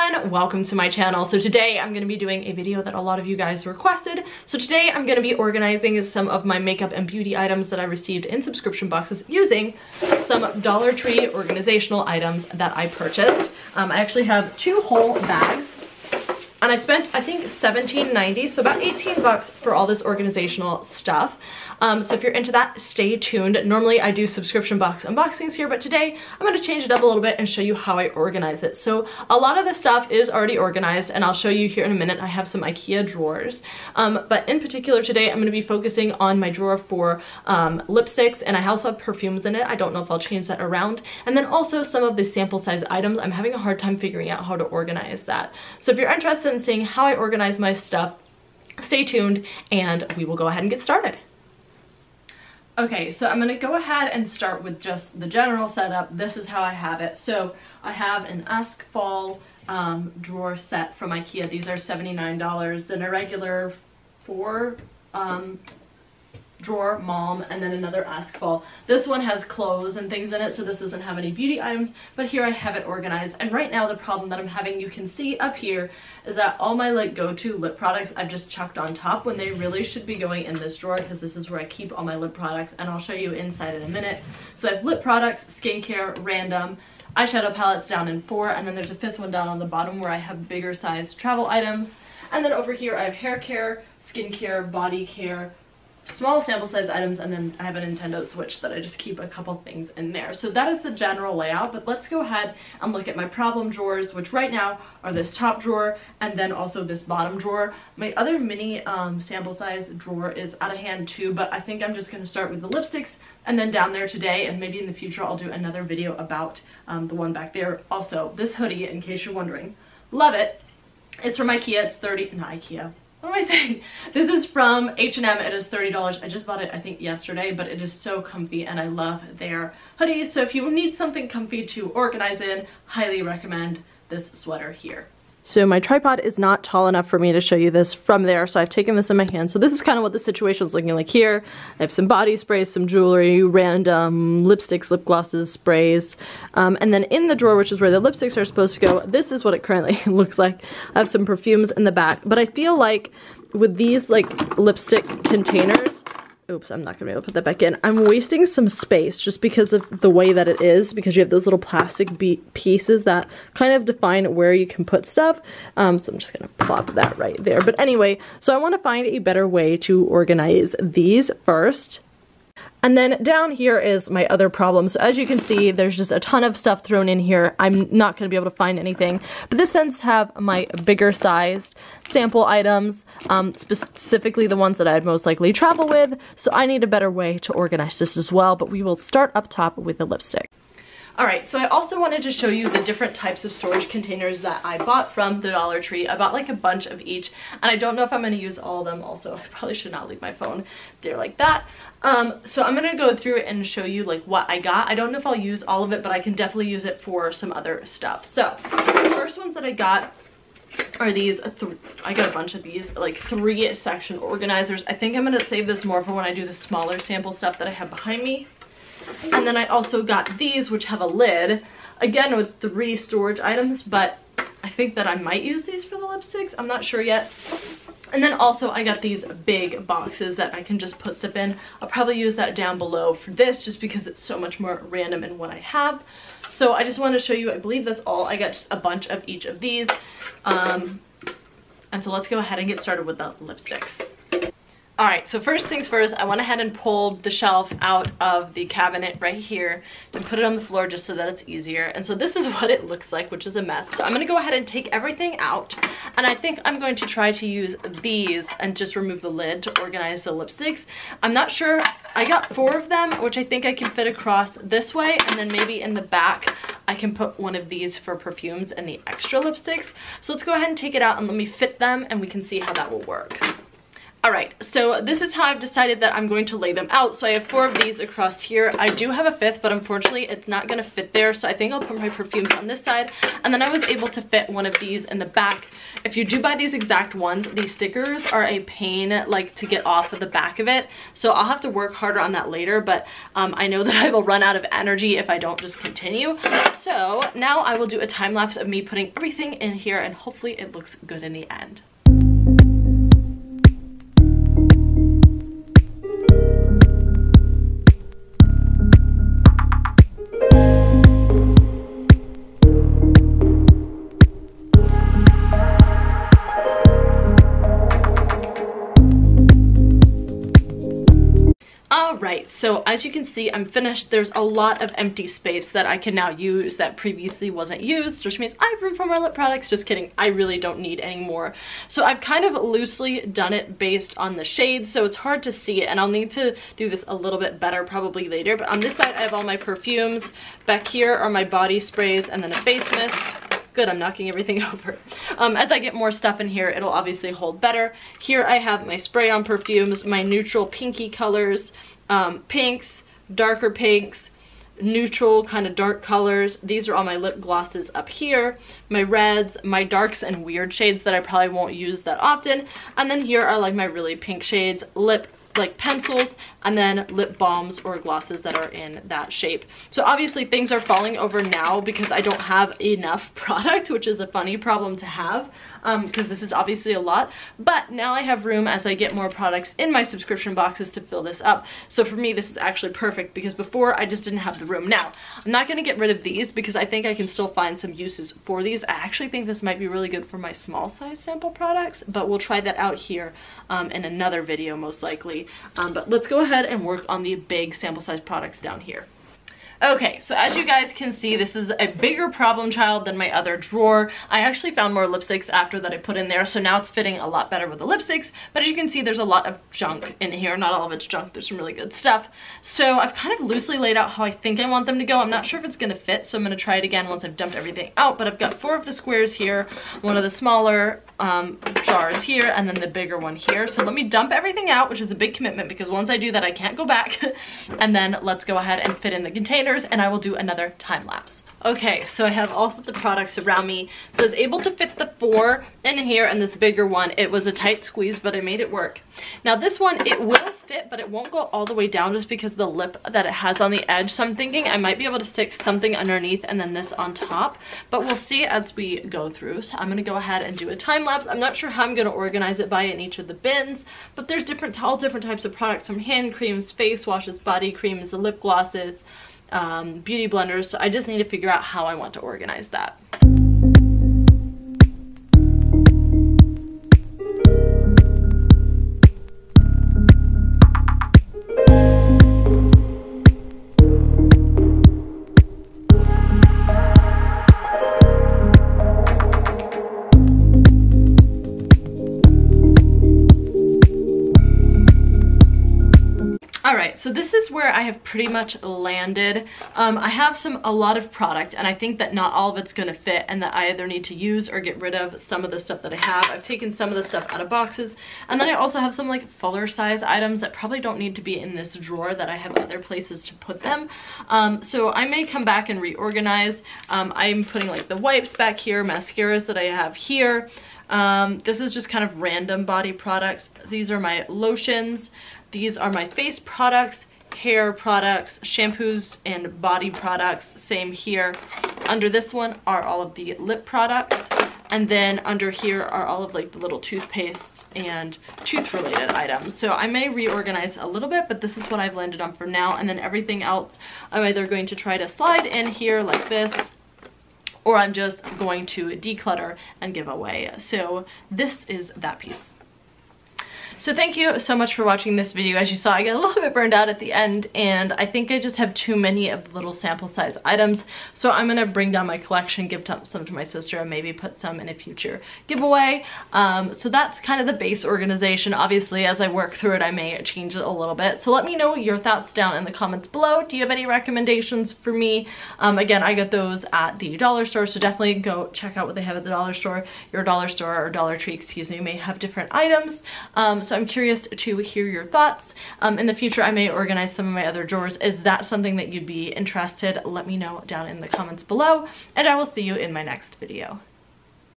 everyone, welcome to my channel. So today I'm going to be doing a video that a lot of you guys requested. So today I'm going to be organizing some of my makeup and beauty items that I received in subscription boxes using some Dollar Tree organizational items that I purchased. I actually have 2 whole bags and I spent I think $17.90, so about 18 bucks for all this organizational stuff. So if you're into that, stay tuned. Normally I do subscription box unboxings here, but today I'm going to change it up a little bit and show you how I organize it. So a lot of the stuff is already organized and I'll show you here in a minute. I have some IKEA drawers, but in particular today I'm going to be focusing on my drawer for lipsticks, and I also have perfumes in it. I don't know if I'll change that around. And then also some of the sample size items. I'm having a hard time figuring out how to organize that. So if you're interested in seeing how I organize my stuff, stay tuned and we will go ahead and get started. Okay, so I'm gonna go ahead and start with just the general setup. This is how I have it. So I have an Ask Fall drawer set from IKEA. These are $79, then a regular 4 drawer mom, and then another Ask Fall. This one has clothes and things in it, so this doesn't have any beauty items, but here I have it organized. And right now the problem that I'm having, you can see up here, is that all my like go-to lip products I've just chucked on top when they really should be going in this drawer, because this is where I keep all my lip products, and I'll show you inside in a minute. So I have lip products, skincare, random, eyeshadow palettes down in 4, and then there's a 5th one down on the bottom where I have bigger sized travel items. And then over here I have hair care, skincare, body care, small sample size items, and then I have a Nintendo Switch that I just keep a couple things in there. So that is the general layout, but let's go ahead and look at my problem drawers, which right now are this top drawer and then also this bottom drawer. My other mini sample size drawer is out of hand too, but I think I'm just going to start with the lipsticks and then down there today, and maybe in the future I'll do another video about the one back there. Also, this hoodie, in case you're wondering, love it. It's from IKEA. It's not IKEA. What am I saying? This is from H&M. It is $30. I just bought it I think yesterday, but it is so comfy and I love their hoodies. So if you need something comfy to organize in, highly recommend this sweater here. So my tripod is not tall enough for me to show you this from there, so I've taken this in my hand. So this is kind of what the situation is looking like here. I have some body sprays, some jewelry, random lipsticks, lip glosses, sprays. And then in the drawer, which is where the lipsticks are supposed to go, this is what it currently looks like. I have some perfumes in the back, but I feel like with these like lipstick containers, oops, I'm not gonna be able to put that back in. I'm wasting some space just because of the way that it is, because you have those little plastic pieces that kind of define where you can put stuff. So I'm just gonna plop that right there. But anyway, so I wanna find a better way to organize these first. And then down here is my other problem. So as you can see, there's just a ton of stuff thrown in here. I'm not going to be able to find anything. But this tends to have my bigger sized sample items, specifically the ones that I'd most likely travel with. So I need a better way to organize this as well. But we will start up top with the lipstick. Alright, so I also wanted to show you the different types of storage containers that I bought from the Dollar Tree. I bought like a bunch of each, and I don't know if I'm going to use all of them. Also, I probably should not leave my phone there like that. So I'm going to go through and show you like what I got. I don't know if I'll use all of it, but I can definitely use it for some other stuff. So the first ones that I got are these, I got a bunch of these, like 3 section organizers. I think I'm going to save this more for when I do the smaller sample stuff that I have behind me. And then I also got these, which have a lid, again with 3 storage items, but I think that I might use these for the lipsticks. I'm not sure yet. And then also I got these big boxes that I can just put stuff in. I'll probably use that down below for this just because it's so much more random in what I have. So I just want to show you, I believe that's all. I got just a bunch of each of these. And so let's go ahead and get started with the lipsticks. Alright, so first things first, I went ahead and pulled the shelf out of the cabinet right here and put it on the floor just so that it's easier. And so this is what it looks like, which is a mess. So I'm going to go ahead and take everything out, and I think I'm going to try to use these and just remove the lid to organize the lipsticks. I'm not sure. I got 4 of them, which I think I can fit across this way, and then maybe in the back I can put one of these for perfumes and the extra lipsticks. So let's go ahead and take it out and let me fit them and we can see how that will work. Alright, so this is how I've decided that I'm going to lay them out. So I have 4 of these across here. I do have a 5th, but unfortunately it's not going to fit there. So I think I'll put my perfumes on this side. And then I was able to fit one of these in the back. If you do buy these exact ones, these stickers are a pain like to get off of the back of it. So I'll have to work harder on that later, but I know that I will run out of energy if I don't just continue. So now I will do a time lapse of me putting everything in here, and hopefully it looks good in the end. Alright, so as you can see, I'm finished. There's a lot of empty space that I can now use that previously wasn't used, which means I have room for more lip products. Just kidding, I really don't need any more. So I've kind of loosely done it based on the shades, so it's hard to see it, and I'll need to do this a little bit better probably later. But on this side, I have all my perfumes. Back here are my body sprays and then a face mist. Good, I'm knocking everything over. As I get more stuff in here, it'll obviously hold better. Here I have my spray-on perfumes, my neutral pinky colors, pinks, darker pinks, neutral kind of dark colors. These are all my lip glosses up here, my reds, my darks and weird shades that I probably won't use that often. And then here are like my really pink shades, lip like pencils, and then lip balms or glosses that are in that shape. So obviously things are falling over now because I don't have enough product, which is a funny problem to have, because this is obviously a lot. But now I have room as I get more products in my subscription boxes to fill this up. So for me, this is actually perfect because before I just didn't have the room. Now, I'm not going to get rid of these because I think I can still find some uses for these. I actually think this might be really good for my small size sample products, but we'll try that out here in another video most likely. But let's go ahead and work on the big sample size products down here. Okay, so as you guys can see, this is a bigger problem child than my other drawer. I actually found more lipsticks after that I put in there, so now it's fitting a lot better with the lipsticks. But as you can see, there's a lot of junk in here. Not all of it's junk, there's some really good stuff. So I've kind of loosely laid out how I think I want them to go. I'm not sure if it's gonna fit, so I'm gonna try it again once I've dumped everything out. But I've got 4 of the squares here, one of the smaller jars here, and then the bigger one here. So let me dump everything out, which is a big commitment because once I do that, I can't go back. And then let's go ahead and fit in the containers, and I will do another time lapse. Okay, so I have all of the products around me. So I was able to fit the 4 in here and this bigger one. It was a tight squeeze, but I made it work. Now this one, it will fit, but it won't go all the way down just because of the lip that it has on the edge. So I'm thinking I might be able to stick something underneath and then this on top, but we'll see as we go through. So I'm gonna go ahead and do a time lapse. I'm not sure how I'm gonna organize it by in each of the bins, but there's all different types of products, from hand creams, face washes, body creams, the lip glosses, beauty blenders. So I just need to figure out how I want to organize that. So this is where I have pretty much landed. I have a lot of product, and I think that not all of it's going to fit and that I either need to use or get rid of some of the stuff that I have. I've taken some of the stuff out of boxes, and then I also have some like fuller size items that probably don't need to be in this drawer that I have other places to put them. So I may come back and reorganize. I'm putting like the wipes back here, mascaras that I have here. This is just kind of random body products. These are my lotions. These are my face products, hair products, shampoos, and body products. Same here. Under this one are all of the lip products. And then under here are all of like the little toothpastes and tooth related items. So I may reorganize a little bit, but this is what I've landed on for now. And then everything else, I'm either going to try to slide in here like this, or I'm just going to declutter and give away. So this is that piece. So thank you so much for watching this video. As you saw, I got a little bit burned out at the end, and I think I just have too many of the little sample size items. So I'm gonna bring down my collection, give some to my sister, and maybe put some in a future giveaway. So that's kind of the base organization. Obviously, as I work through it, I may change it a little bit. So let me know your thoughts down in the comments below. Do you have any recommendations for me? Again, I got those at the dollar store, so definitely go check out what they have at the dollar store. Your dollar store or Dollar Tree, excuse me, may have different items. So I'm curious to hear your thoughts. In the future, I may organize some of my other drawers. Is that something that you'd be interested? Let me know down in the comments below, and I will see you in my next video.